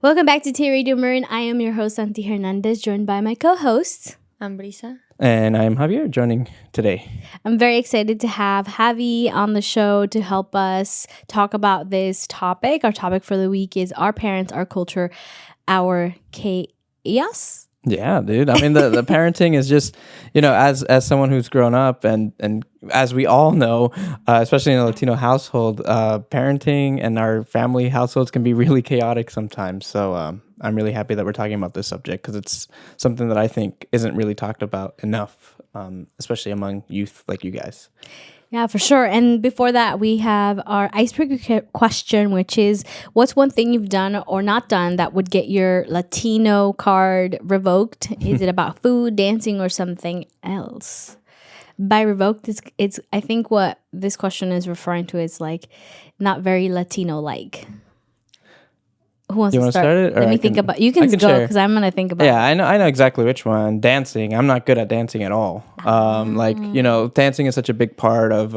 Welcome back to TAY Radio Marin. I am your host, Santi Hernandez, joined by my co-hosts. I'm Briza. And I'm Javier, joining today. I'm very excited to have Javi on the show to help us talk about this topic. Our topic for the week is our parents, our culture, our chaos. Yeah, dude. I mean, the parenting is just, as someone who's grown up and as we all know, especially in a Latino household, parenting and our family households can be really chaotic sometimes. So I'm really happy that we're talking about this subject because it's something that I think isn't really talked about enough, especially among youth like you guys. Yeah, for sure. And before that, we have our icebreaker question, which is what's one thing you've done or not done that would get your Latino card revoked? Is it about food, dancing, or something else? By revoked, it's I think what this question is referring to is like not very Latino-like. Who wants You to want to start? start it? Or Let me I think can- about. You I can can go share. because I'm gonna think about. Yeah, I know exactly which one. Dancing. I'm not good at dancing at all. Dancing is such a big part of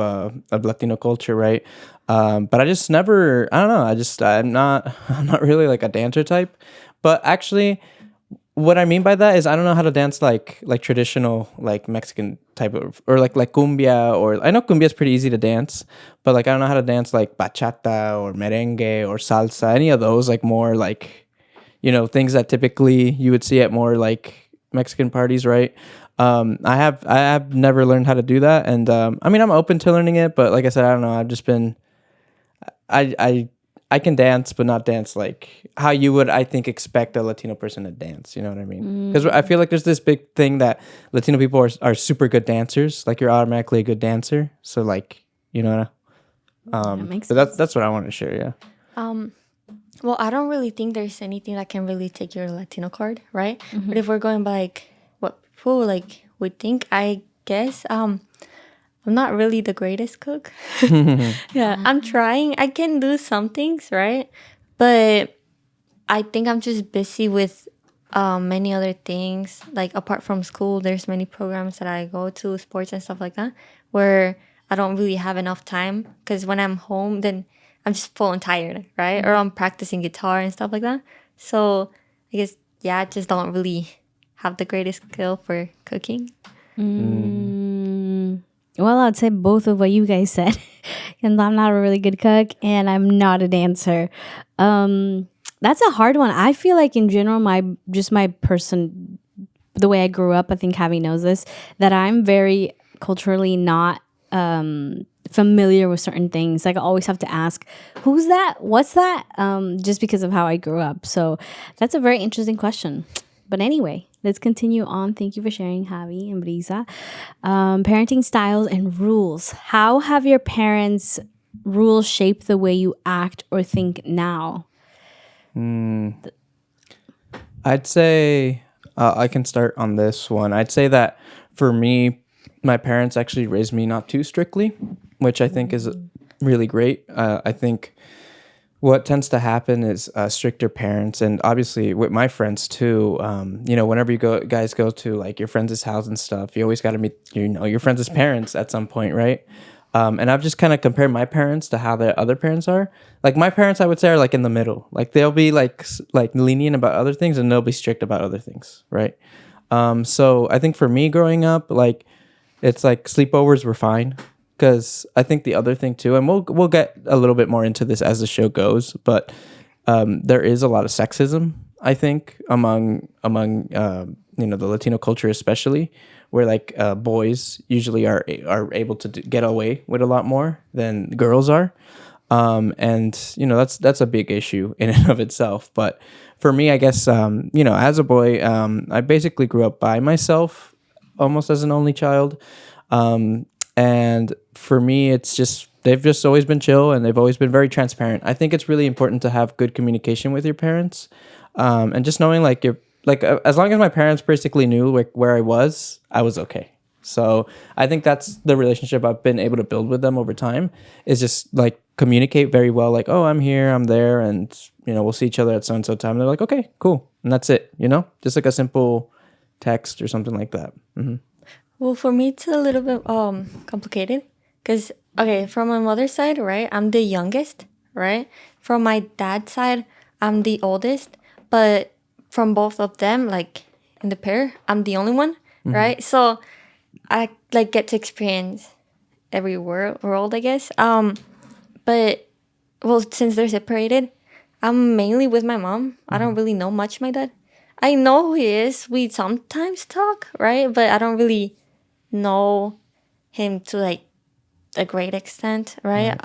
Latino culture, right? But I just never. I don't know. I'm not. I'm not really like a dancer type. But actually, what I mean by that is I don't know how to dance like traditional like Mexican type of or like cumbia, or I know cumbia is pretty easy to dance, but like I don't know how to dance like bachata or merengue or salsa, any of those like more like things that typically you would see at more like Mexican parties, right? I have never learned how to do that, and I mean I'm open to learning it, but like I said, I don't know. I've just been I can dance, but not dance like how you would, I think, expect a Latino person to dance. You know what I mean? Because I feel like there's this big thing that Latino people are super good dancers. Like you're automatically a good dancer. So like, That makes so that's what I wanted to share. Yeah. Well, I don't really think there's anything that can really take your Latino card, right? But if we're going by like what people like would think, I guess I'm not really the greatest cook. Yeah, I'm trying. I can do some things, right? But I think I'm just busy with many other things. Like apart from school, there's many programs that I go to, sports and stuff like that, where I don't really have enough time. Because when I'm home, then I'm just full and tired, right? Or I'm practicing guitar and stuff like that. So I guess I just don't really have the greatest skill for cooking. Well, I'd say both of what you guys said. And I'm not a really good cook and I'm not a dancer. That's a hard one. I feel like in general, my person, the way I grew up, I think Javi knows this, that I'm very culturally not familiar with certain things. Like I always have to ask, who's that? What's that? Just because of how I grew up. So that's a very interesting question. But anyway, let's continue on. Thank you for sharing, Javi and Briza. Parenting styles and rules. How have your parents' rules shaped the way you act or think now? I'd say I can start on this one. I'd say that for me, my parents actually raised me not too strictly, which I think is really great. I think what tends to happen is stricter parents, and obviously with my friends too. Whenever guys go to like your friends' house and stuff, you always got to meet your friends' parents at some point, right? And I've just kind of compared my parents to how their other parents are. Like my parents, I would say, are like in the middle. Like they'll be like lenient about other things, and they'll be strict about other things, right? So I think for me growing up, like it's like sleepovers were fine. Because I think the other thing too, and we'll get a little bit more into this as the show goes, but there is a lot of sexism, I think, among the Latino culture especially, where like boys usually are able to get away with a lot more than girls are, and that's a big issue in and of itself. But for me, I guess as a boy, I basically grew up by myself, almost as an only child. And for me, it's just they've just always been chill and they've always been very transparent. I think it's really important to have good communication with your parents, and just knowing as long as my parents basically knew like where I was okay. So I think that's the relationship I've been able to build with them over time, is just like communicate very well. Like, oh, I'm here, I'm there, and we'll see each other at so and so time. And they're like, okay, cool, and that's it. Just like a simple text or something like that. Mm-hmm. Well, for me, it's a little bit complicated because, okay, from my mother's side, right, I'm the youngest, right? From my dad's side, I'm the oldest. but from both of them, like in the pair, I'm the only one, right? So I like get to experience every world, I guess. But well, since they're separated, I'm mainly with my mom. I don't really know much my dad. I know who he is. We sometimes talk, right? But I don't really know him to like a great extent, right?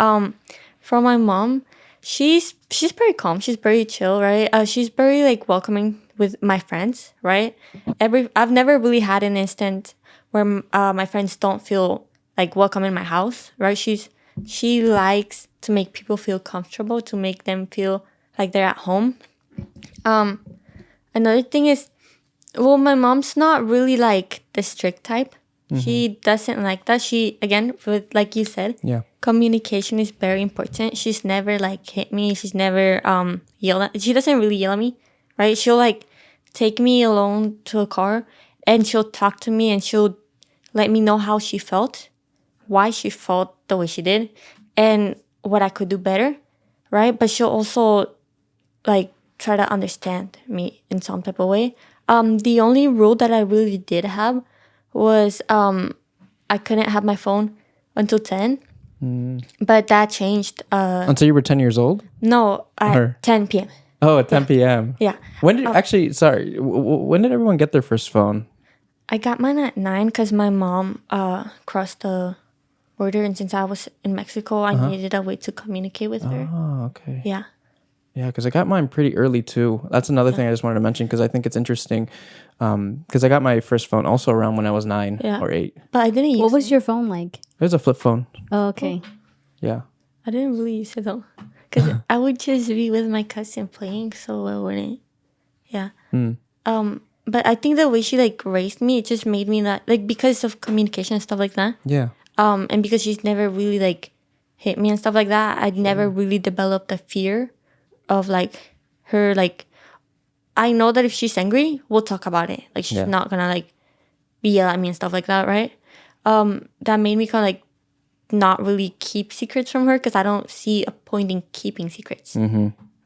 From my mom, she's pretty calm. She's very chill, right? She's very like welcoming with my friends, right? I've never really had an instant where my friends don't feel like welcome in my house, right? She likes to make people feel comfortable, to make them feel like they're at home. Another thing is, well, my mom's not really like the strict type. She doesn't like that. She, again, with like you said, Yeah. communication is very important. She's never like hit me. She's never yelled at. She doesn't really yell at me, right? She'll like take me alone to a car and she'll talk to me and she'll let me know how she felt, why she felt the way she did, and what I could do better, right? But she'll also like try to understand me in some type of way. The only rule that I really did have was I couldn't have my phone until 10. But that changed. Until you were 10 years old? No, at Or- 10 p.m. Oh, at 10 p.m. Yeah. When did actually? Sorry. When did everyone get their first phone? I got mine at 9 because my mom crossed the border. And since I was in Mexico, I needed a way to communicate with her. Oh, okay. Yeah. Yeah, because I got mine pretty early too. That's another thing I just wanted to mention because I think it's interesting. Because I got my first phone also around when I was 9 Yeah. or 8. But I didn't use What was it. your phone like? It was a flip phone. Oh, okay. Yeah. I didn't really use it though. Because I would just be with my cousin playing, so I wouldn't. Yeah. But I think the way she like raised me, it just made me not like, because of communication and stuff like that. Yeah. And because she's never really like hit me and stuff like that, I'd never really developed a fear of like her. Like, I know that if she's angry, we'll talk about it. Like, she's not gonna like yell at me and stuff like that, right? That made me kind of like not really keep secrets from her because I don't see a point in keeping secrets,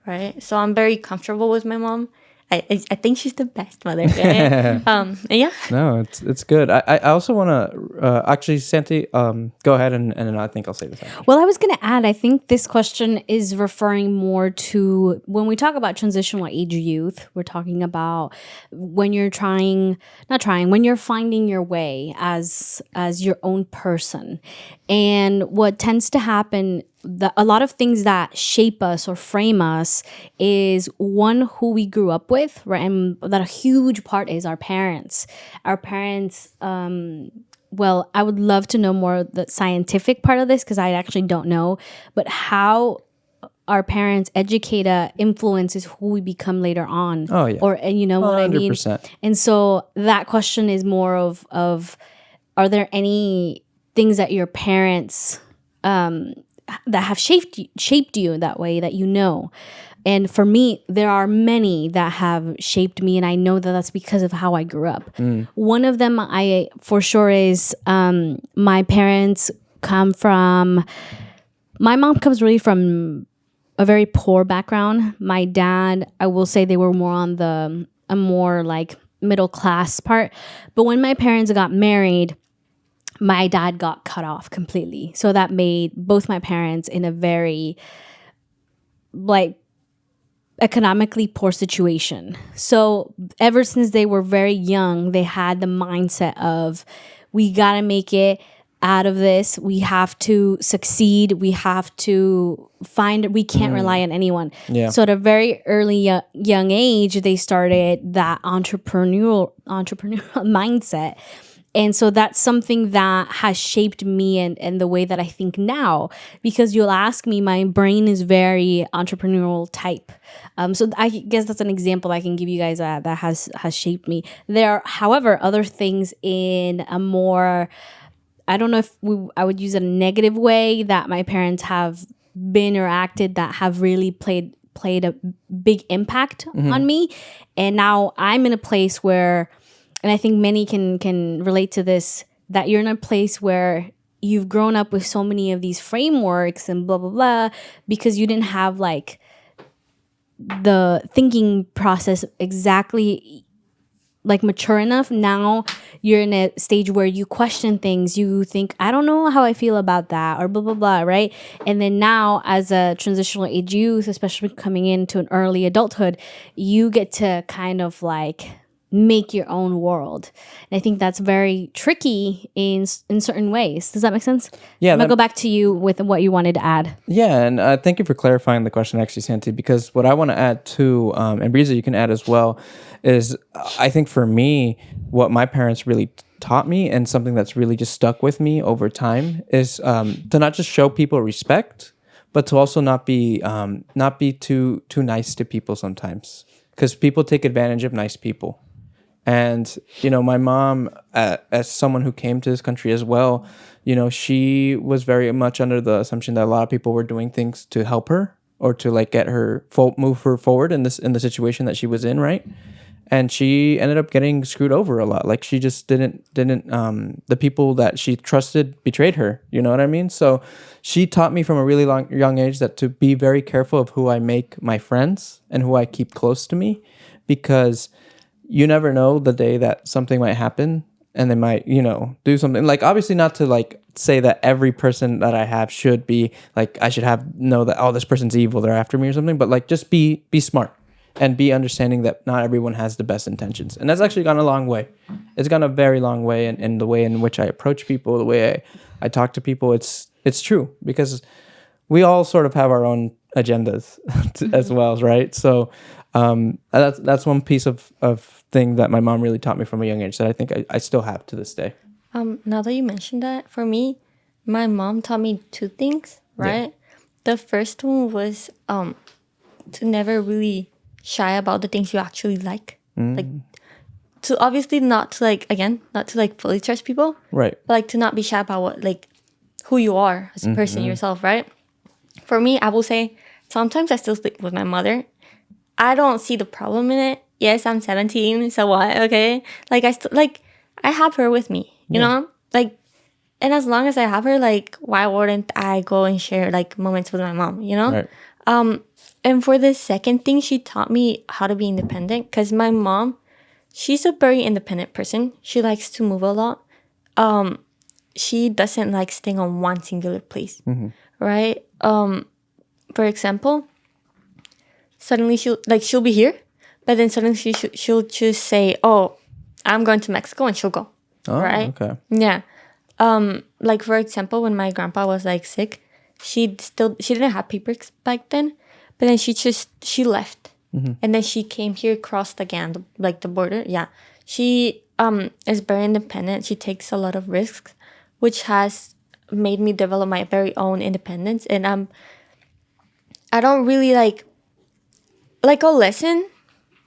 right? So I'm very comfortable with my mom. I think she's the best mother. Right? And yeah. No, it's good. I also want to actually, Santi, go ahead and then I think I'll say this. Well, I was going to add, I think this question is referring more to when we talk about transitional age youth, we're talking about when you're when you're finding your way as your own person. And what tends to happen, a lot of things that shape us or frame us is one, who we grew up with, right? And that a huge part is our parents. Our parents, well, I would love to know more of the scientific part of this because I actually don't know, but how our parents educate us influences who we become later on. Oh, yeah. Or, and you know what I mean? 100%. And so that question is more of are there any things that your parents that have shaped you that way that you know? And for me, there are many that have shaped me, and I know that that's because of how I grew up. One of them, I for sure, is my parents come from. My mom comes really from a very poor background. My dad, I will say, they were more on a more like middle class part. But when my parents got married, my dad got cut off completely. So that made both my parents in a very like economically poor situation. So ever since they were very young, they had the mindset of, we got to make it out of this. We have to succeed. We have to we can't rely on anyone. Yeah. So at a very early young age, they started that entrepreneurial mindset. And so that's something that has shaped me and the way that I think now, because you'll ask me, my brain is very entrepreneurial type. So I guess that's an example I can give you guys that has shaped me. There are, however, other things in a more, I don't know if I would use a negative way, that my parents have been or acted that have really played a big impact on me. And now I'm in a place where, and I think many can relate to this, that you're in a place where you've grown up with so many of these frameworks and blah, blah, blah, because you didn't have like the thinking process exactly like mature enough. Now you're in a stage where you question things. You think, I don't know how I feel about that, or blah blah blah, right? And then now, as a transitional age youth, especially coming into an early adulthood, you get to kind of like make your own world. And I think that's very tricky in certain ways. Does that make sense? Yeah, I'm gonna go back to you with what you wanted to add. Yeah, and thank you for clarifying the question, actually, Santi, because what I want to add too, and Briza, you can add as well, is I think for me, what my parents really taught me, and something that's really just stuck with me over time, is to not just show people respect, but to also not be too nice to people sometimes, because people take advantage of nice people. And, my mom, as someone who came to this country as well, she was very much under the assumption that a lot of people were doing things to help her or to like get her move her forward in the situation that she was in, right? And she ended up getting screwed over a lot. Like she just didn't the people that she trusted betrayed her. You know what I mean? So she taught me from a really young age that to be very careful of who I make my friends and who I keep close to me, because you never know the day that something might happen and they might, do something. Like, obviously not to like say that every person that I have should be like, I should know that, oh, this person's evil, they're after me or something. But like, just be smart and be understanding that not everyone has the best intentions. And that's actually gone a long way. It's gone a very long way in the way in which I approach people, the way I talk to people. It's true, because we all sort of have our own agendas as well, right? So that's one piece of thing that my mom really taught me from a young age that I think I still have to this day. Now that you mentioned that, for me, my mom taught me two things, right? Yeah. The first one was to never really shy about the things you actually like. Like, to obviously not to fully trust people, right? But like to not be shy about who you are as a person yourself, right? For me, I will say sometimes I still sleep with my mother. I don't see the problem in it. Yes, I'm 17, so what? Okay, like I have her with me, you know, like, and as long as I have her, like, why wouldn't I go and share like moments with my mom, you know? Right. And for the second thing, she taught me how to be independent, because my mom, she's a very independent person. She likes to move a lot. She doesn't like staying on one singular place, right? For example, suddenly she'll be here, but then suddenly she'll just say, "Oh, I'm going to Mexico," and she'll go. Oh, right? Okay. Yeah. Like for example, when my grandpa was like sick, she didn't have papers back then, but then she left, and then she came here, crossed again, the border. Yeah, she is very independent. She takes a lot of risks, which has made me develop my very own independence. And I don't really like I'll listen,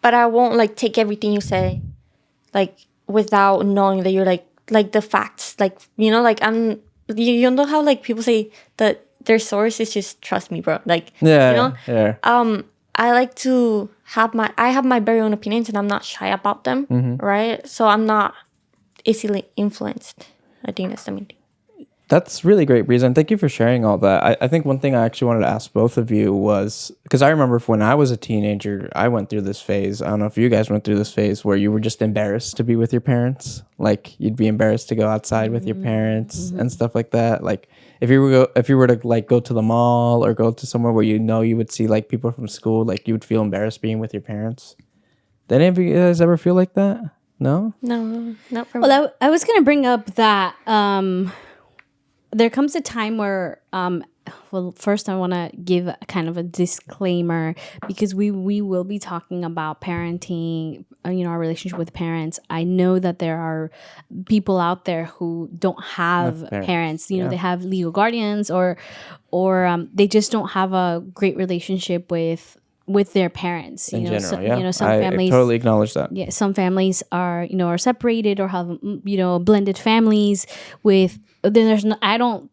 but I won't like take everything you say, like without knowing that you're like the facts, like, you know, like you know how like people say that their source is just trust me, bro. Like, yeah, you know, yeah. I like to have my very own opinions, and I'm not shy about them, right? So I'm not easily influenced. I think that's the main thing. That's really great, Briza, and thank you for sharing all that. I think one thing I actually wanted to ask both of you was, because I remember when I was a teenager, I went through this phase. I don't know if you guys went through this phase where you were just embarrassed to be with your parents. Like, you'd be embarrassed to go outside with your parents and stuff like that. Like, if you were to like go to the mall or go to somewhere where you would see like people from school, like you would feel embarrassed being with your parents. Did any of you guys ever feel like that? No, not for me. Well, I was gonna bring up that there comes a time where well, first I want to give kind of a disclaimer, because we will be talking about parenting, our relationship with parents. I know that there are people out there who don't have parents. They have legal guardians, or they just don't have a great relationship with their parents. In general, some families, I totally acknowledge that. Yeah, some families are are separated or have blended families with. Then there's no, I don't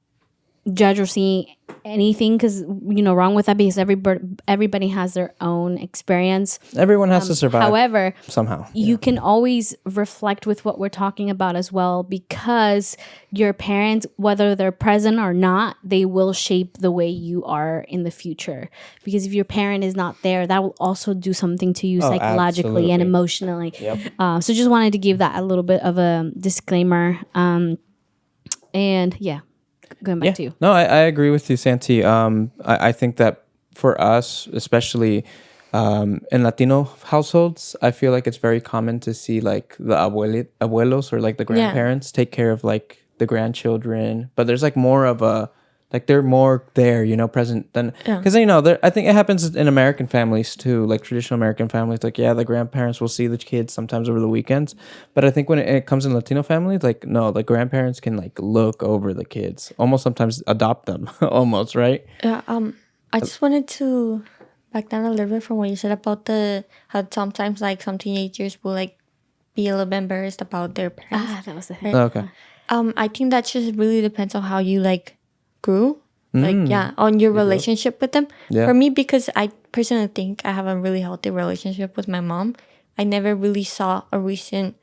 judge or see anything because wrong with that, because everybody has their own experience. Everyone has to survive. However, somehow you can always reflect with what we're talking about as well, because your parents, whether they're present or not, they will shape the way you are in the future. Because if your parent is not there, that will also do something to you psychologically and emotionally. So just wanted to give that a little bit of a disclaimer. And yeah, going back to you. No, I agree with you, Santi. I think that for us, especially in Latino households, I feel like it's very common to see like the abuelos or like the grandparents take care of like the grandchildren. But there's like more of a, like they're more there, present than, because I think it happens in American families too, like traditional American families. Like the grandparents will see the kids sometimes over the weekends, but I think when it comes in Latino families, like no, the grandparents can like look over the kids, almost sometimes adopt them, almost, right? Yeah. I just wanted to back down a little bit from what you said about how sometimes like some teenagers will like be a little bit embarrassed about their parents. That was the right? Okay. I think that just really depends on how you like grew, on your relationship with them. For me, because I personally think I have a really healthy relationship with my mom, I never really saw a reason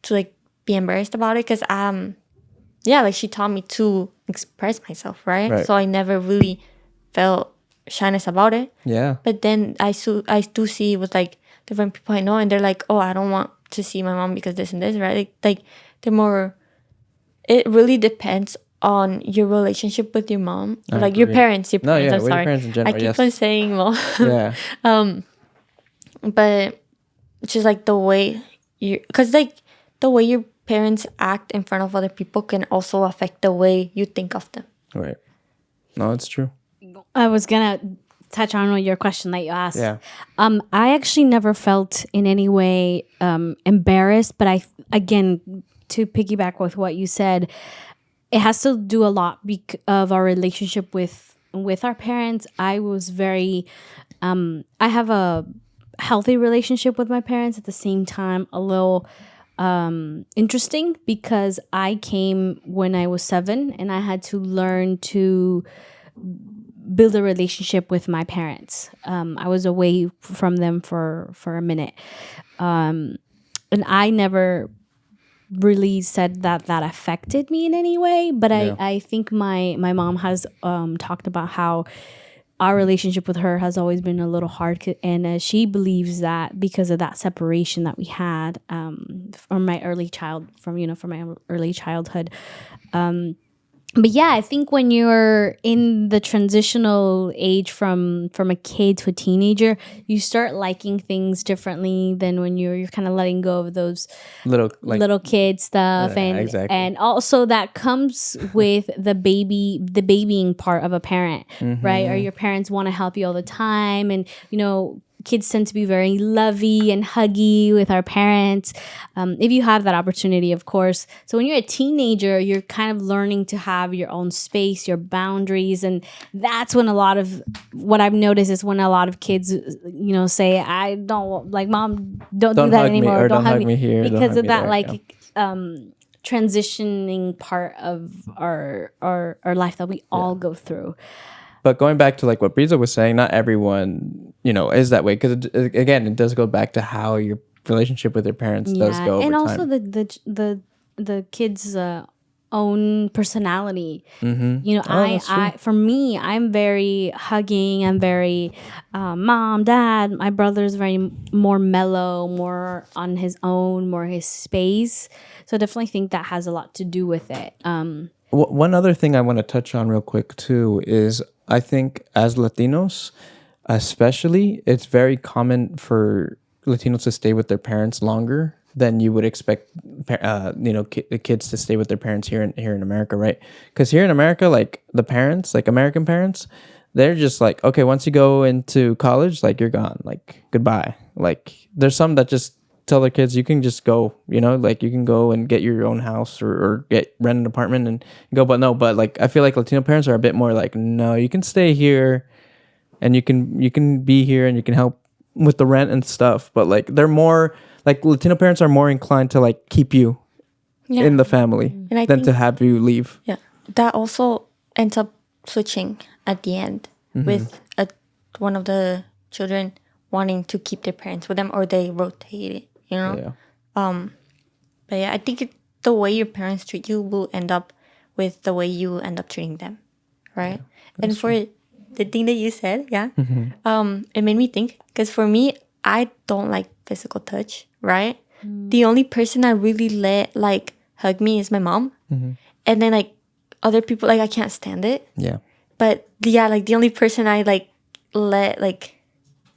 to like be embarrassed about it, because like she taught me to express myself, right? So I never really felt shyness about it. But then I do see with like different people I know, and they're like, oh, I don't want to see my mom because this and this, right? Like they're more, it really depends on your relationship with your mom, or like your parents. I'm sorry. Your parents in general, I keep on saying mom. Yeah. But it's just like the way because like the way your parents act in front of other people can also affect the way you think of them. Right. No, it's true. I was gonna touch on your question that you asked. Yeah. I actually never felt in any way embarrassed, but again, to piggyback with what you said, it has to do a lot of our relationship with our parents. I was very, I have a healthy relationship with my parents, at the same time a little interesting, because I came when I was 7 and I had to learn to build a relationship with my parents. I was away from them for a minute, and I never really said that affected me in any way, but I think my mom has talked about how our relationship with her has always been a little hard, and she believes that because of that separation that we had from my early childhood. But yeah, I think when you're in the transitional age from a kid to a teenager, you start liking things differently than when you're kind of letting go of those little kid stuff, and also that comes with the babying part of a parent, right? Or your parents want to help you all the time, and kids tend to be very lovey and huggy with our parents, if you have that opportunity, of course. So when you're a teenager, you're kind of learning to have your own space, your boundaries, and that's when a lot of what I've noticed is when a lot of kids, say, "I don't like, Mom, don't do that anymore, or don't hug me here," because of that transitioning part of our life that we all go through. But going back to like what Briza was saying, not everyone, is that way, because again, it does go back to how your relationship with your parents does go over and time. also the kids' own personality. For me, I'm very hugging. I'm very mom, dad. My brother's very more mellow, more on his own, more his space. So I definitely think that has a lot to do with it. One other thing I want to touch on real quick too is, I think as Latinos, especially, it's very common for Latinos to stay with their parents longer than you would expect, kids to stay with their parents here in America, right? Because here in America, like the parents, like American parents, they're just like, okay, once you go into college, like you're gone, like goodbye. Like there's some that just tell their kids, you can just go, like you can go and get your own house or rent an apartment and go. But like I feel like Latino parents are a bit more like, no, you can stay here and you can be here and you can help with the rent and stuff. But like they're more like, Latino parents are more inclined to like keep you in the family than to have you leave. Yeah, that also ends up switching at the end with one of the children wanting to keep their parents with them, or they rotate it, you know? Yeah. But yeah, I think the way your parents treat you will end up with the way you end up treating them, right? And for the thing that you said, it made me think, because for me, I don't like physical touch, right? The only person I really let like hug me is my mom. And then like other people, like I can't stand it. Yeah. But yeah, like the only person I like let like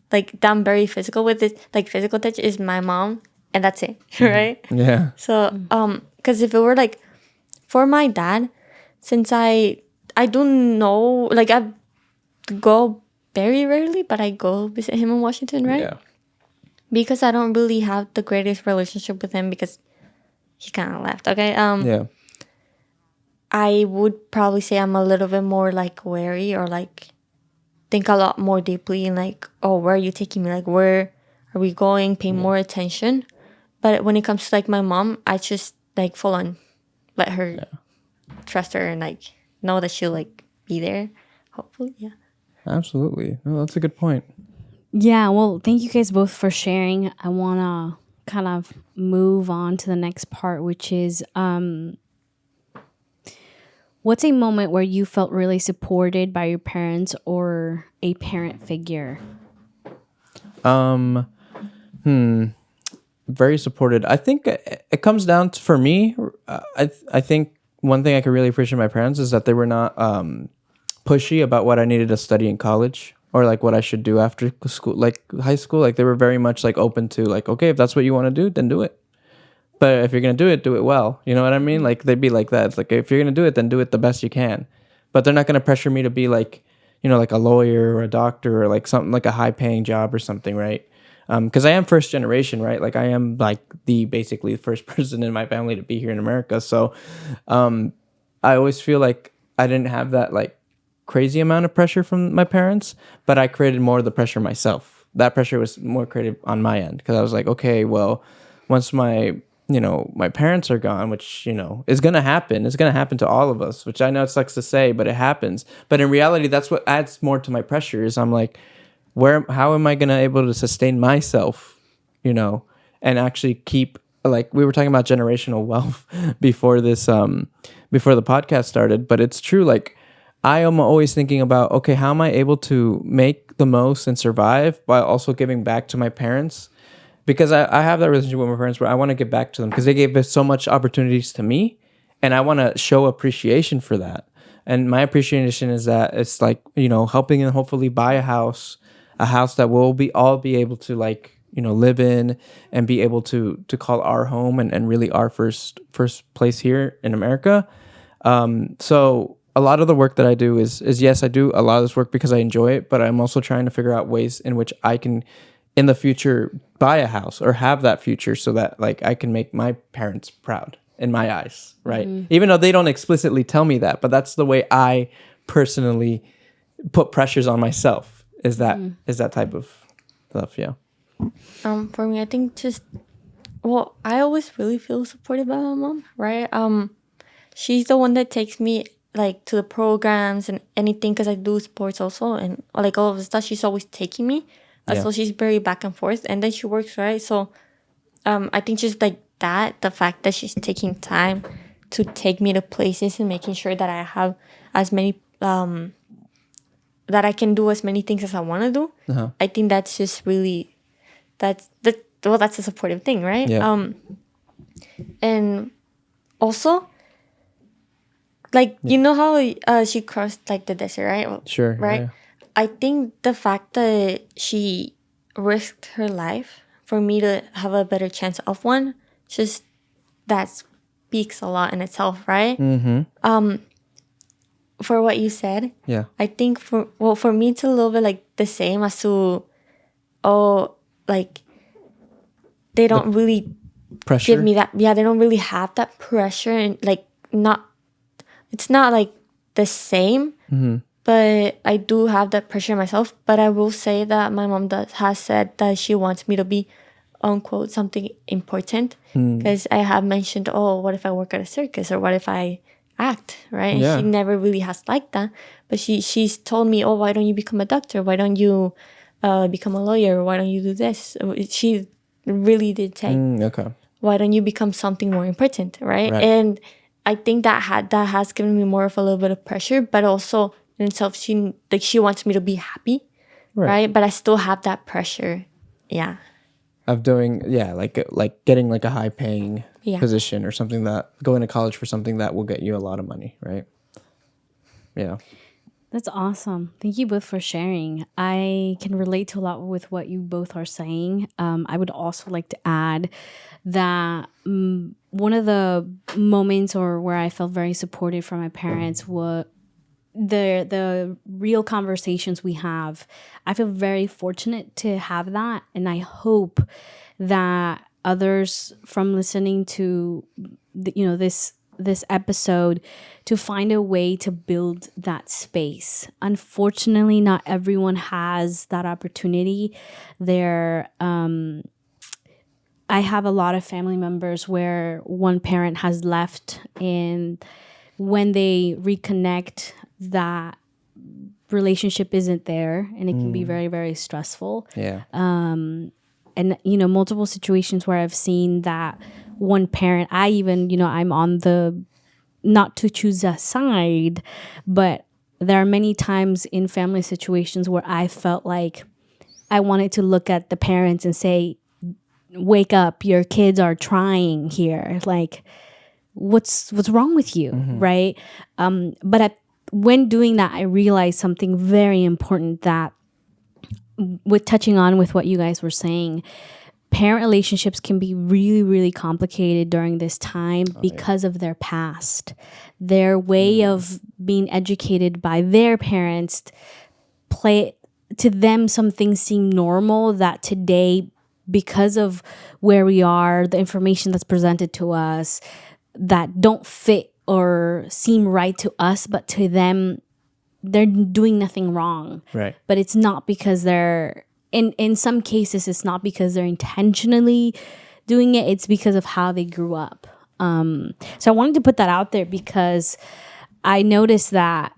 that I'm very physical with it, like physical touch, is my mom, and that's it, right? Yeah. So because if it were like for my dad, since I do know, like I go very rarely, but I go visit him in Washington, right? Yeah. Because I don't really have the greatest relationship with him because he kind of left. Okay. Yeah. I would probably say I'm a little bit more like wary, or like think a lot more deeply in like, oh, where are you taking me? Like, where are we going? Pay more attention. But when it comes to like my mom, I just like full on let her trust her and like know that she'll like be there. Hopefully, yeah. Absolutely. No, that's a good point. Yeah, well, thank you guys both for sharing. I want to kind of move on to the next part, which is what's a moment where you felt really supported by your parents or a parent figure? Very supported. I think it comes down to, for me, I think one thing I could really appreciate my parents is that they were not pushy about what I needed to study in college, or like what I should do after school, like high school. Like they were very much like open to like, okay, if that's what you want to do, then do it. But if you're gonna do it well. You know what I mean? Like they'd be like that. It's like, if you're gonna do it, then do it the best you can. But they're not gonna pressure me to be like, you know, like a lawyer or a doctor or like something like a high paying job or something, right? Because I am first generation, right? Like I am like basically the first person in my family to be here in America. So I always feel like I didn't have that like crazy amount of pressure from my parents, but I created more of the pressure myself. That pressure was more created on my end, because I was like, okay, well, once my parents are gone, which, is going to happen. It's going to happen to all of us, which I know it sucks to say, but it happens. But in reality, that's what adds more to my pressure is I'm like, how am I going to able to sustain myself, and actually keep, like we were talking about generational wealth before this, before the podcast started, but it's true. Like I am always thinking about, okay, how am I able to make the most and survive while also giving back to my parents? Because I have that relationship with my parents where I want to give back to them because they gave us so much opportunities to me, and I want to show appreciation for that. And my appreciation is that it's like, helping them hopefully buy a house that we'll all be able to like, live in and be able to call our home and really our first place here in America. So a lot of the work that I do is yes, I do a lot of this work because I enjoy it, but I'm also trying to figure out ways in which I can in the future buy a house or have that future so that like I can make my parents proud in my eyes, right? Mm-hmm. Even though they don't explicitly tell me that, but that's the way I personally put pressures on myself is that type of stuff. Yeah. For me, I think I always really feel supported by my mom, right? She's the one that takes me like to the programs and anything, because I do sports also, and like all of the stuff, she's always taking me. So she's very back and forth, and then she works, right? So I think just like that, the fact that she's taking time to take me to places and making sure that I have as many, that I can do as many things as I want to do. Uh-huh. I think that's just really, that's a supportive thing, right? Yeah. And also, like, you know how she crossed like the desert, right? Sure. Right? Yeah. I think the fact that she risked her life for me to have a better chance of one, just that speaks a lot in itself, right? Mm-hmm. For what you said, yeah, I think for me it's a little bit like the same as to, like they don't really pressure. give me that. Yeah, they don't really have that pressure, and like it's not like the same. Mm-hmm. But I do have that pressure myself. But I will say that my mom has said that she wants me to be, unquote, something important. Because I have mentioned, what if I work at a circus? Or what if I act, right? Yeah. And she never really has liked that. But she's told me, oh, why don't you become a doctor? Why don't you become a lawyer? Why don't you do this? She really did say, Okay. why don't you become something more important, right? Right. And I think that has given me more of a little bit of pressure, but also in itself, she wants me to be happy, right? But I still have that pressure, yeah. Of doing like getting like a high paying Yeah. position or something, that going to college for something that will get you a lot of money, right? Yeah. That's awesome. Thank you both for sharing. I can relate to a lot with what you both are saying. I would also like to add that one of the moments or where I felt very supported from my parents was the real conversations we have. I feel very fortunate to have that, and I hope that others from listening to this episode to find a way to build that space. Unfortunately, not everyone has that opportunity. I have a lot of family members where one parent has left, and when they reconnect, that relationship isn't there, and it can be very, very stressful. Yeah. And multiple situations where I've seen that one parent, I'm on the, not to choose a side, but there are many times in family situations where I felt like I wanted to look at the parents and say, wake up, your kids are trying here, like what's wrong with you, right? But when doing that, I realized something very important, that with touching on with what you guys were saying, parent relationships can be really, really complicated during this time because of their past. Their way of being educated by their parents to them, some things seem normal that today, because of where we are, the information that's presented to us, that don't fit or seem right to us, but to them, they're doing nothing wrong. Right. But it's not because they're, in some cases, it's not because they're intentionally doing it. It's because of how they grew up. So I wanted to put that out there because I noticed that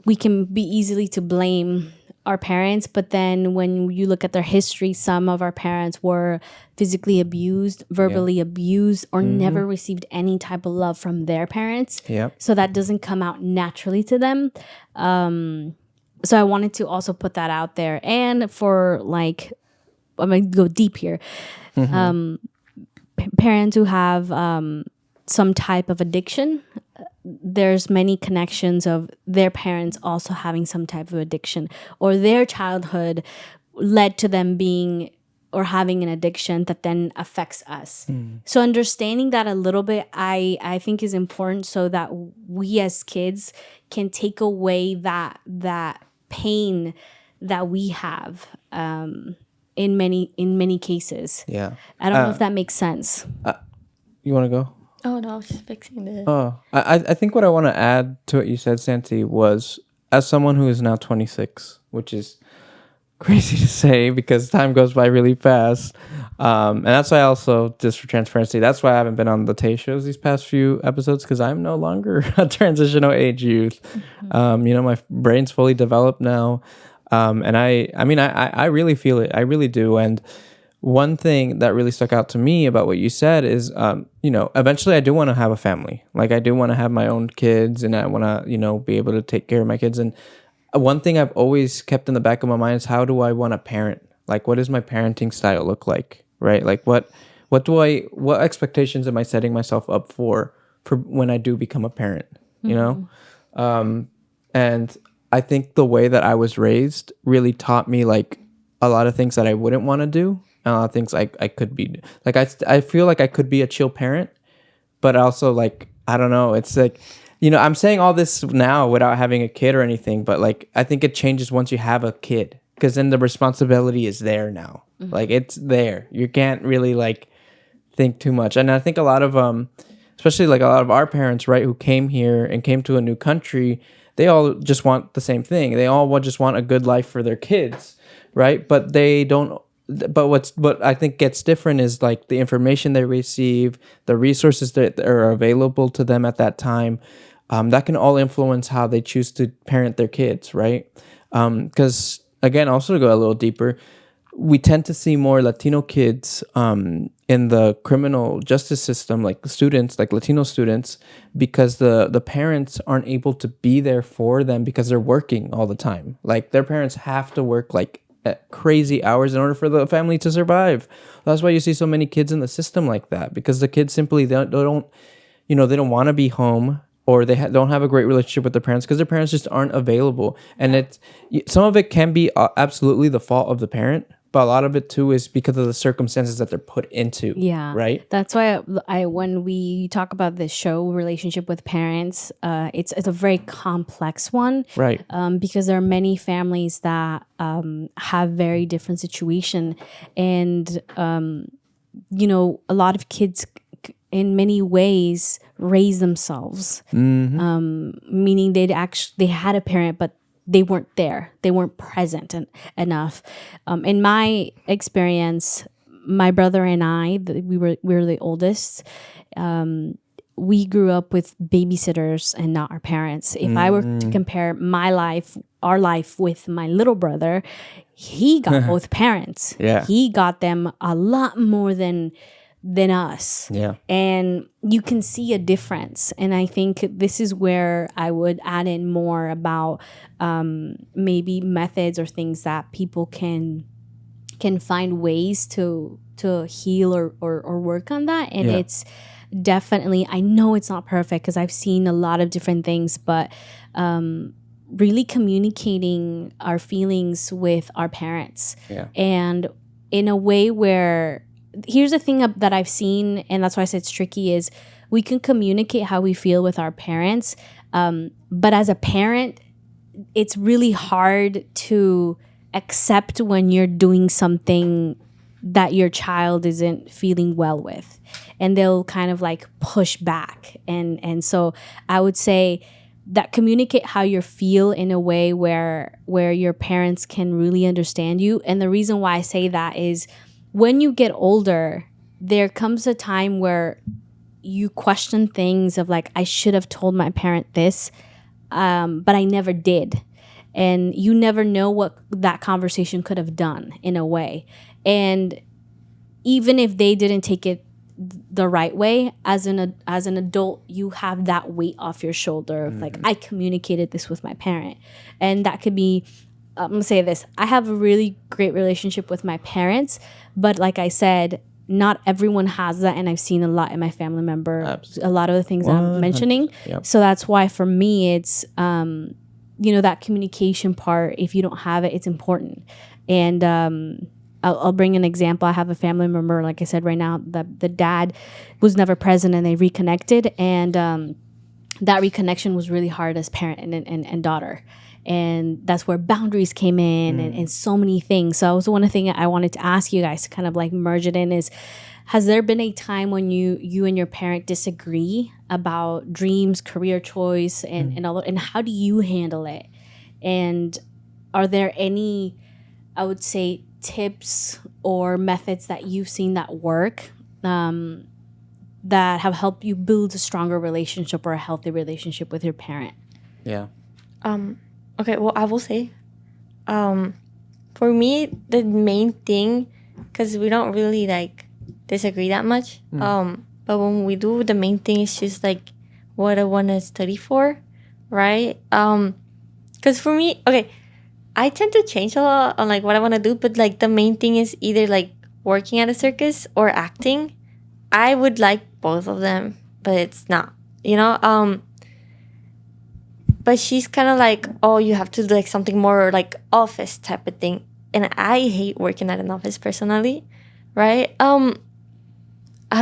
we can be easily to blame our parents, but then when you look at their history, some of our parents were physically abused, verbally abused, or never received any type of love from their parents. Yep. So that doesn't come out naturally to them. So I wanted to also put that out there. And for like, I'm going to go deep here. Parents who have some type of addiction, there's many connections of their parents also having some type of addiction, or their childhood led to them being or having an addiction that then affects us. So understanding that a little bit, I think is important, so that we as kids can take away that pain that we have in many cases. Yeah. I don't know if that makes sense. You want to go? Oh no, I was just fixing this. Oh, I think what I want to add to what you said, Santi, was as someone who is now 26, which is crazy to say because time goes by really fast. And that's why also, just for transparency, that's why I haven't been on the TAY shows these past few episodes, because I'm no longer a transitional age youth. My brain's fully developed now. And I really feel it. I really do. And one thing that really stuck out to me about what you said is, eventually I do want to have a family. Like, I do want to have my own kids, and I want to, be able to take care of my kids. And one thing I've always kept in the back of my mind is, how do I want to parent? Like, what does my parenting style look like? Right? Like, what expectations am I setting myself up for when I do become a parent? You know? And I think the way that I was raised really taught me, like, a lot of things that I wouldn't want to do. A lot of things I could be, like, I feel like I could be a chill parent, but also, like, I don't know. It's like, I'm saying all this now without having a kid or anything, but, like, I think it changes once you have a kid, because then the responsibility is there now. Like, it's there. You can't really, like, think too much. And I think a lot of, especially, like, a lot of our parents, right, who came here and came to a new country, they all just want the same thing. They all just want a good life for their kids, right? But they don't. But what I think gets different is, like, the information they receive, the resources that are available to them at that time. that can all influence how they choose to parent their kids, right? Because again, also to go a little deeper, we tend to see more Latino kids in the criminal justice system, like students, like Latino students, because the parents aren't able to be there for them because they're working all the time. Like their parents have to work like at crazy hours in order for the family to survive. That's why you see so many kids in the system like that, because the kids simply they don't they don't want to be home, or they don't have a great relationship with their parents because their parents just aren't available. And some of it can be absolutely the fault of the parent, but a lot of it too is because of the circumstances that they're put into. Yeah. Right. That's why I when we talk about this show, relationship with parents, it's a very complex one. Right. Because there are many families that have very different situation, and a lot of kids in many ways raise themselves, meaning they had a parent, but they weren't there. They weren't present enough. In my experience, my brother and I, we were the oldest. We grew up with babysitters and not our parents. If I were to compare our life with my little brother, he got both parents. Yeah. He got them a lot more than us. Yeah. And you can see a difference. And I think this is where I would add in more about maybe methods or things that people can find ways to heal or work on that. And it's definitely, I know it's not perfect because I've seen a lot of different things, but really communicating our feelings with our parents. Yeah. And in a way where, here's the thing that I've seen, and that's why I said it's tricky, is we can communicate how we feel with our parents. But as a parent, it's really hard to accept when you're doing something that your child isn't feeling well with. And they'll kind of like push back. And so I would say that communicate how you feel in a way where your parents can really understand you. And the reason why I say that is when you get older, there comes a time where you question things of like, I should have told my parent this, but I never did. And you never know what that conversation could have done in a way. And even if they didn't take it the right way, as an adult, you have that weight off your shoulder of like, I communicated this with my parent. And that could be, I'm gonna say this, I have a really great relationship with my parents, but like I said, not everyone has that, and I've seen a lot in my family member. Absolutely. A lot of the things that I'm mentioning. Yep. So that's why for me, it's that communication part. If you don't have it, it's important. And I'll bring an example. I have a family member, like I said, right now, that the dad was never present, and they reconnected, and that reconnection was really hard as parent and daughter. And that's where boundaries came in and so many things. So that was one thing I wanted to ask you guys to kind of like merge it in is, has there been a time when you and your parent disagree about dreams, career choice, and all, and how do you handle it? And are there any, I would say, tips or methods that you've seen that work that have helped you build a stronger relationship or a healthy relationship with your parent? Yeah. Okay, well, I will say, for me, the main thing, because we don't really, like, disagree that much, but when we do, the main thing is just, like, what I want to study for, right? Because for me, okay, I tend to change a lot on, like, what I want to do, but, like, the main thing is either, like, working at a circus or acting. I would like both of them, but it's not, but she's kind of like, oh, you have to do like something more like office type of thing. And I hate working at an office personally, right? I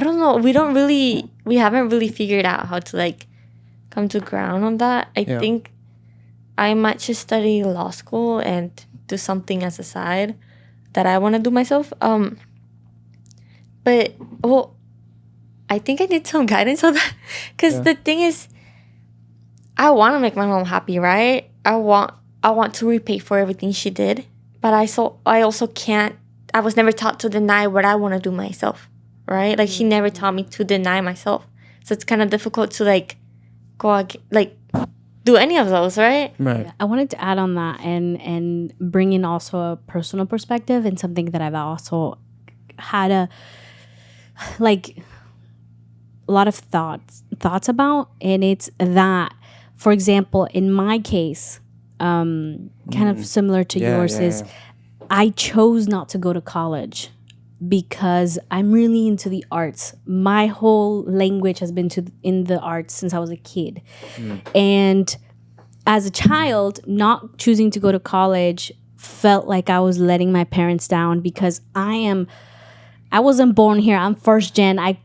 don't know. We haven't really figured out how to like come to ground on that. I think I might just study law school and do something as a side that I want to do myself. But, well, I think I need some guidance on that. Because the thing is, I want to make my mom happy, right? I want to repay for everything she did, but I also can't. I was never taught to deny what I want to do myself, right? Like she never taught me to deny myself, so it's kind of difficult to like do any of those, right? Right. I wanted to add on that and bring in also a personal perspective and something that I've also had a lot of thoughts about, and it's that, for example, in my case, kind of similar to yours, is I chose not to go to college because I'm really into the arts. My whole language has been in the arts since I was a kid. And as a child, not choosing to go to college felt like I was letting my parents down, because I wasn't born here. I'm first gen. I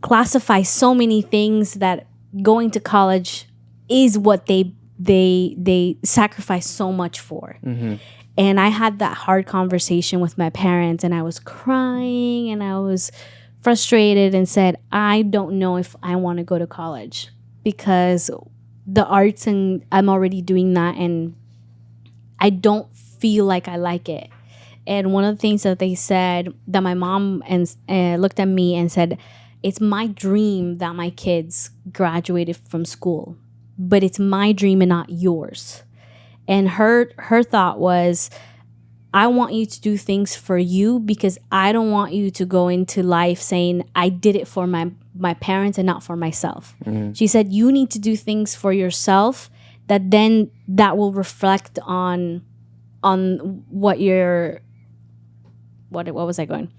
classify so many things that going to college is what they sacrifice so much for. And I had that hard conversation with my parents, and I was crying and I was frustrated and said, I don't know if I want to go to college because the arts, and I'm already doing that, and I don't feel like I like it. And one of the things that they said, that my mom looked at me and said, it's my dream that my kids graduated from school, but it's my dream and not yours. And her thought was, I want you to do things for you because I don't want you to go into life saying I did it for my parents and not for myself. She said, you need to do things for yourself that will reflect on what you're, what was I going?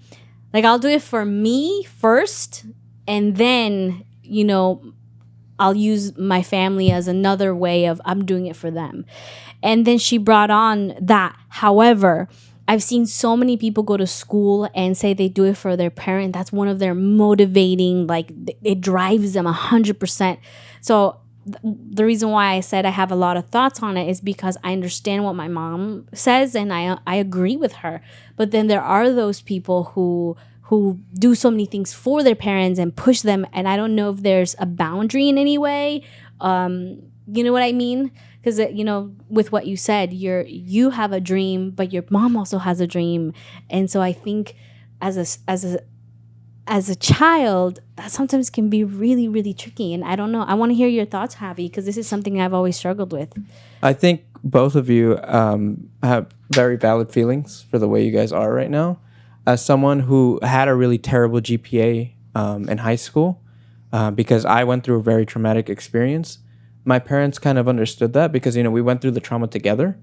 Like, I'll do it for me first, and then, I'll use my family as another way of I'm doing it for them. And then she brought on that. However, I've seen so many people go to school and say they do it for their parent. That's one of their motivating, like, it drives them 100%. So the reason why I said I have a lot of thoughts on it is because I understand what my mom says, and I agree with her. But then there are those people who do so many things for their parents and push them, and I don't know if there's a boundary in any way. You know what I mean? Because with what you said, you have a dream, but your mom also has a dream, and so I think as a child, that sometimes can be really, really tricky. And I don't know. I want to hear your thoughts, Javi, because this is something I've always struggled with. I think both of you have very valid feelings for the way you guys are right now. As someone who had a really terrible GPA in high school, because I went through a very traumatic experience, my parents kind of understood that because, we went through the trauma together.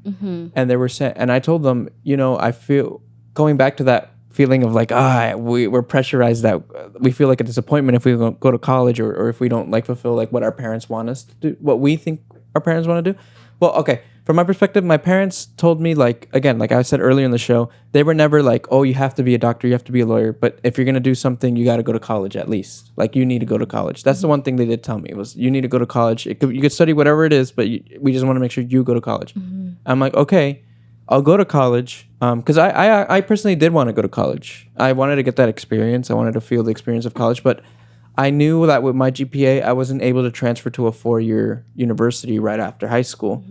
And they were saying, and I told them, I feel, going back to that feeling of like, we're pressurized, that we feel like a disappointment if we don't go to college, or if we don't fulfill what our parents want us to do, what we think our parents want to do. Well, okay. From my perspective, my parents told me, again, like I said earlier in the show, they were never like, oh, you have to be a doctor, you have to be a lawyer. But if you're going to do something, you got to go to college at least. You need to go to college. That's the one thing they did tell me, was you need to go to college. You could study whatever it is, but we just want to make sure you go to college. I'm like, okay, I'll go to college. Because I personally did want to go to college. I wanted to get that experience. I wanted to feel the experience of college. But I knew that with my GPA, I wasn't able to transfer to a 4-year university right after high school.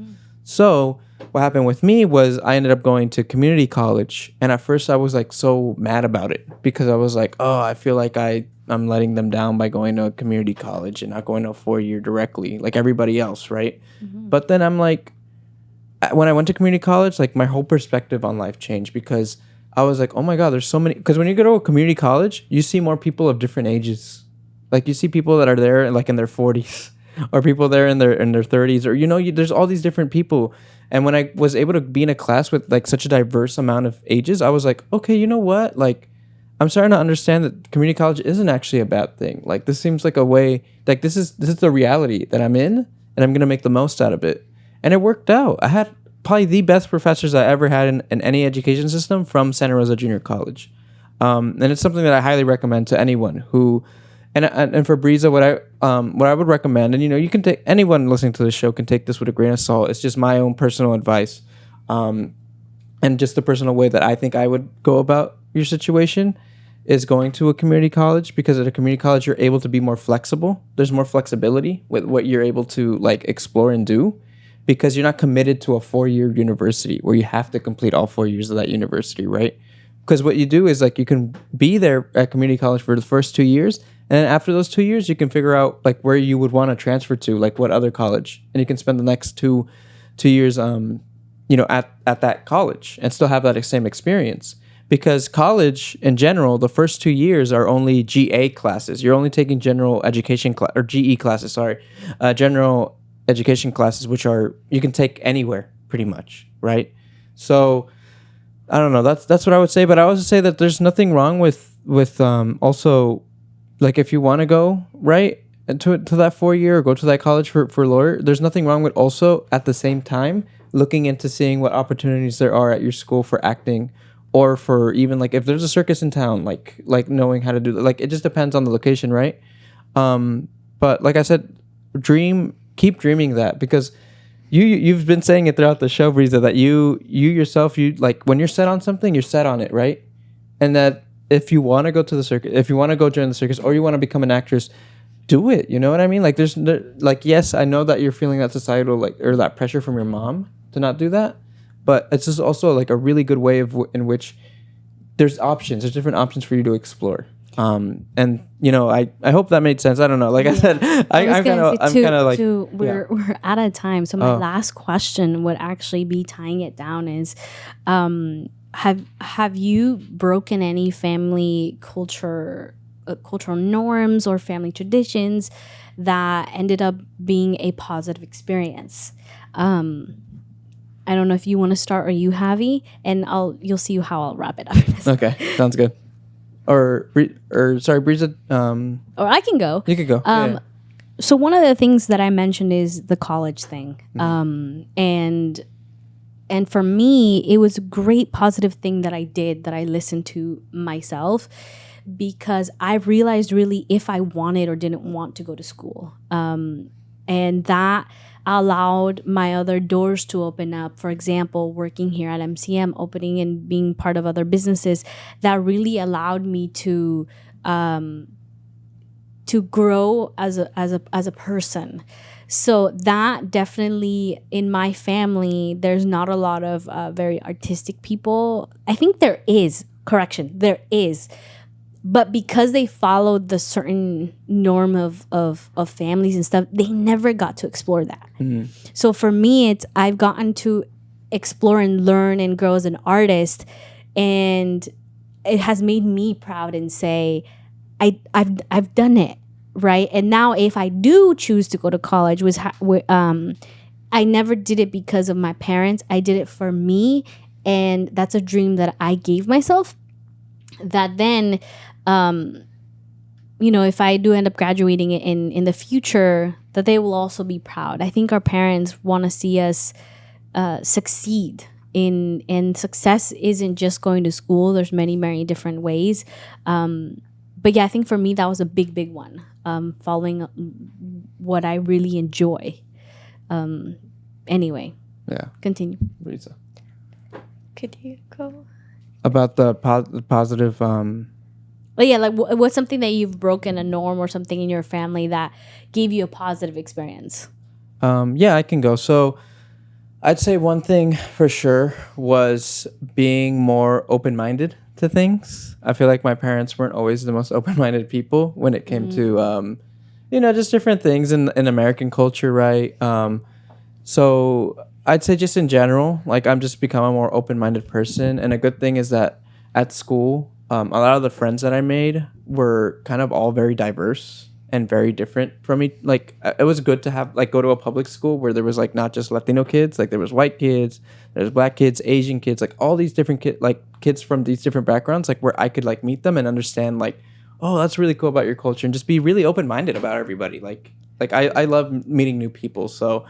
So what happened with me was I ended up going to community college. And at first I was so mad about it, because I was like, oh, I feel like I'm letting them down by going to a community college and not going to a 4-year directly like everybody else, right? But then I'm like, when I went to community college, my whole perspective on life changed, because I was like, oh my God, there's so many. Because when you go to a community college, you see more people of different ages. You see people that are there in their 40s. Or people there in their 30s, or there's all these different people. And when I was able to be in a class with such a diverse amount of ages, I was like, okay, you know what? I'm starting to understand that community college isn't actually a bad thing. This seems like a way, this is the reality that I'm in, and I'm gonna make the most out of it. And it worked out. I had probably the best professors I ever had in any education system from Santa Rosa Junior College, and it's something that I highly recommend to anyone who. And for Briza, what I would recommend, and you can take, anyone listening to the show can take this with a grain of salt. It's just my own personal advice, and just the personal way that I think I would go about your situation is going to a community college, because at a community college you're able to be more flexible. There's more flexibility with what you're able to explore and do, because you're not committed to a 4-year university where you have to complete all 4 years of that university, right? because what you do is like you can be there at community college for the first 2 years, and then after those 2 years, you can figure out like where you would want to transfer to, like what other college, and you can spend the next two years, at that college and still have that same experience. Because college in general, the first 2 years are only GA classes. You're only taking general education or GE classes. Sorry, general education classes, which are you can take anywhere pretty much, right? So I don't know. That's what I would say. But I would say that there's nothing wrong with also, like if you want to go right to that 4 year or go to that college for lawyer, there's nothing wrong with also at the same time looking into seeing what opportunities there are at your school for acting, or for even like if there's a circus in town, like knowing how to do that. Like it just depends on the location, right? But like I said, keep dreaming that, because you've been saying it throughout the show, Briza, that you yourself, you like when you're set on something, you're set on it, right? And that if you want to go to the circus, if you want to go join the circus, or you want to become an actress, do it. You know what I mean? Like like, yes, I know that you're feeling that societal, like, or that pressure from your mom to not do that, but it's just also like a really good way in which there's different options for you to explore. And I hope that made sense. I don't know. Like I said, I'm kind of like we're out of time. So my last question would actually be tying it down is, have you broken any family cultural norms or family traditions that ended up being a positive experience? I don't know if you want to start or you, Javi, and you'll see how I'll wrap it up. Okay, sounds good. Or sorry, Briza. Or I can go. You could go. Yeah. So one of the things that I mentioned is the college thing, and for me, it was a great positive thing that I did, that I listened to myself, because I realized really if I wanted or didn't want to go to school, and that allowed my other doors to open up. For example, working here at MCM, opening and being part of other businesses, that really allowed me to grow as a person. So that definitely, in my family, there's not a lot of very artistic people. I think there is, there is. But because they followed the certain norm of families and stuff, they never got to explore that. Mm-hmm. So for me, I've gotten to explore and learn and grow as an artist, and it has made me proud and say, I've done it, right? And now if I do choose to go to college, I never did it because of my parents. I did it for me, and that's a dream that I gave myself. That then, if I do end up graduating in the future, that they will also be proud. I think our parents want to see us succeed. And success isn't just going to school. There's many, many different ways. But yeah, I think for me, that was a big, big one. Following what I really enjoy. Anyway. Yeah. Continue. Briza. Could you go? About the positive. Well, yeah, like what's something that you've broken a norm or something in your family that gave you a positive experience? Yeah, I can go. So I'd say one thing for sure was being more open-minded to things. I feel like my parents weren't always the most open-minded people when it came to, just different things in American culture, right? So I'd say just in general, like I'm just become a more open-minded person. And a good thing is that at school, a lot of the friends that I made were kind of all very diverse and very different from me. Like it was good to have go to a public school where there was not just Latino kids, there was white kids, there's black kids, Asian kids, all these different kids from these different backgrounds, where I could meet them and understand oh, that's really cool about your culture, and just be really open-minded about everybody. I love meeting new people. So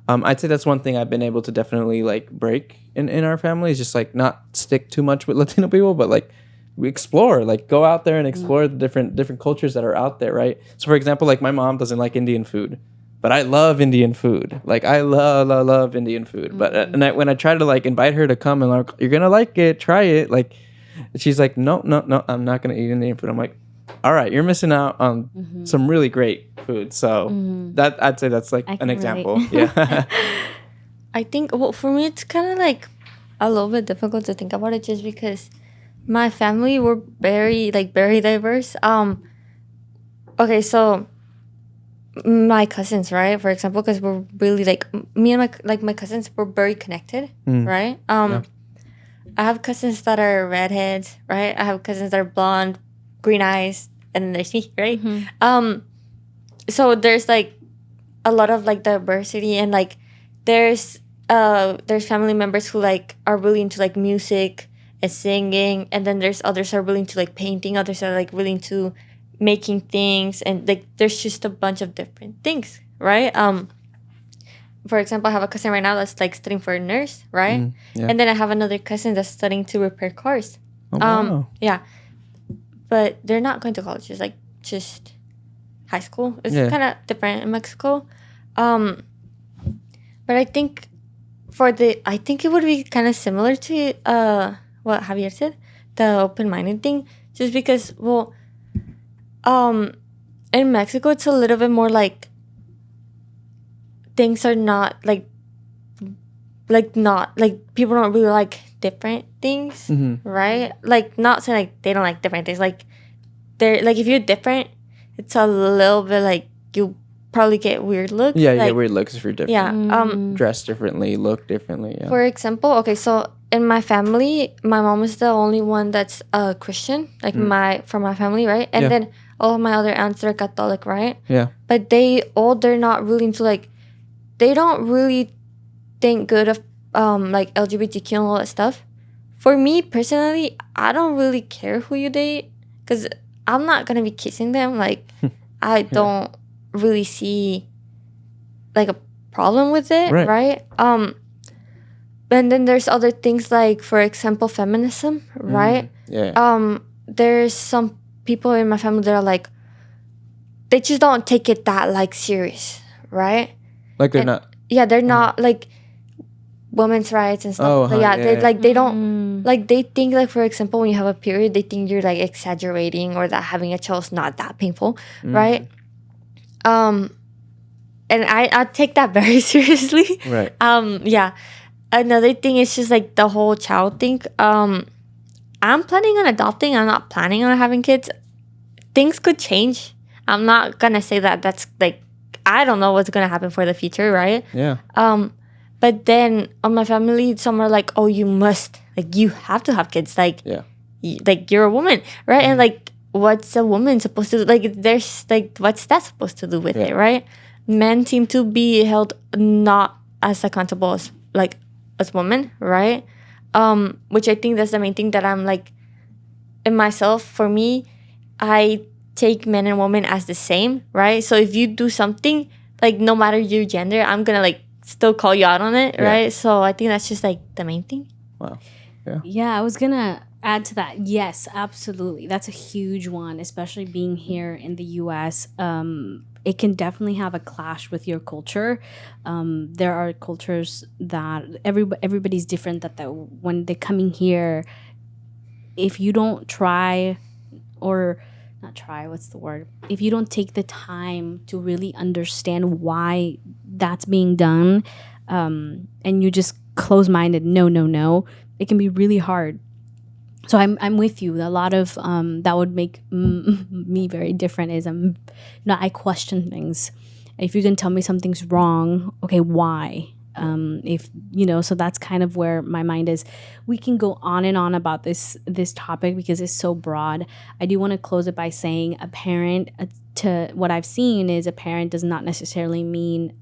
I'd say that's one thing I've been able to definitely break in our family, is just not stick too much with Latino people, but we explore, go out there and explore the different cultures that are out there, right? So for example, my mom doesn't like Indian food, but I love Indian food. I love Indian food. But when I try to invite her to come and you're gonna like it, try it, she's like, no, I'm not gonna eat Indian food. I'm like, all right, you're missing out on some really great food. So that I'd say that's an example. Yeah. I think for me it's kind of a little bit difficult to think about it, just because My family were very diverse. Okay, so my cousins, right? For example, because we're really me and my cousins were very connected, right? Yeah. I have cousins that are redheads, right? I have cousins that are blonde, green eyes, and then there's me, right? So there's like a lot of like diversity, and like there's family members who like are really into like music and singing, and then there's others who are really into like painting, others are like really into making things, and like there's just a bunch of different things, right? For example, I have a cousin right now that's like studying for a nurse, right? Yeah. And then I have another cousin that's studying to repair cars. Oh, wow. Yeah, but they're not going to college. It's like just high school. It's Yeah. kind of different in Mexico. But I think I think it would be kind of similar to what Javier said, the open-minded thing, just because, well, in Mexico it's a little bit more like things are not not like people don't really like different things, right? Like, not saying like they don't like different things, like they're like, if you're different, it's a little bit like you probably get weird looks. Yeah, you like, get weird looks if you're different. yeah. Dress differently, look differently. Yeah. For example, okay, so in my family, my mom is the only one that's a Christian, like from my family, right? And then all of my other aunts are Catholic, right? Yeah. But they're not really into like, they don't really think good of like LGBTQ and all that stuff. For me personally, I don't really care who you date, because I'm not gonna be kissing them. Like, I don't really see like a problem with it, right? And then there's other things like, for example, feminism, right? Yeah. There's some people in my family that are like, they just don't take it that like serious, right? Like they're not. Yeah, they're not like women's rights and stuff. They don't like, they think like, for example, when you have a period, they think you're like exaggerating, or that having a child is not that painful, right? And I take that very seriously. Right. Yeah. Another thing is just like the whole child thing. I'm planning on adopting. I'm not planning on having kids. Things could change. I'm not gonna say that that's like, I don't know what's gonna happen for the future, right? Yeah. But then on my family, some are like, oh, you must, like, you have to have kids. Like, like you're a woman, right? And like, what's a woman supposed to do? Like, there's like, what's that supposed to do with it, right? Men seem to be held not as accountable as like as women, right? Which I think that's the main thing that I'm like, in myself. For me, I take men and women as the same, right? So if you do something, like, no matter your gender, I'm gonna like still call you out on it, right? So I think that's just like the main thing. Wow. Yeah, I was gonna add to that. Yes, absolutely. That's a huge one, especially being here in the US. It can definitely have a clash with your culture. There are cultures that everybody's different, that when they're coming here, if you don't try, or not try, what's the word? If you don't take the time to really understand why that's being done, and you just close-minded, no, it can be really hard. So I'm with you. A lot of that would make me very different is I question things. If you can tell me something's wrong, okay, why? If so that's kind of where my mind is. We can go on and on about this topic because it's so broad. I do want to close it by saying a parent, to what I've seen, is a parent does not necessarily mean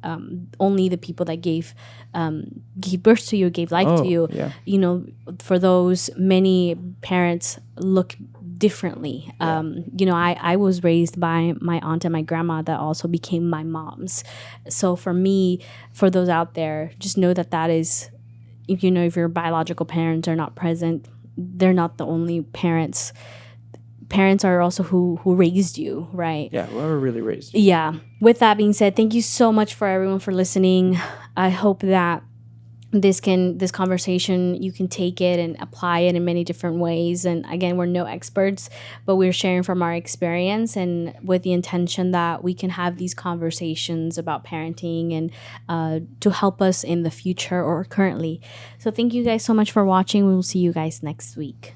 only the people that gave birth to you, gave life to you. Yeah. For those, many parents look differently. I was raised by my aunt and my grandma that also became my moms. So for me, for those out there, just know that is, if your biological parents are not present, they're not the only parents. Parents are also who raised you, right? Yeah, whoever really raised you. Yeah. With that being said, thank you so much for everyone for listening. I hope that this conversation, you can take it and apply it in many different ways. And again, we're no experts, but we're sharing from our experience, and with the intention that we can have these conversations about parenting and to help us in the future or currently. So thank you guys so much for watching. We will see you guys next week.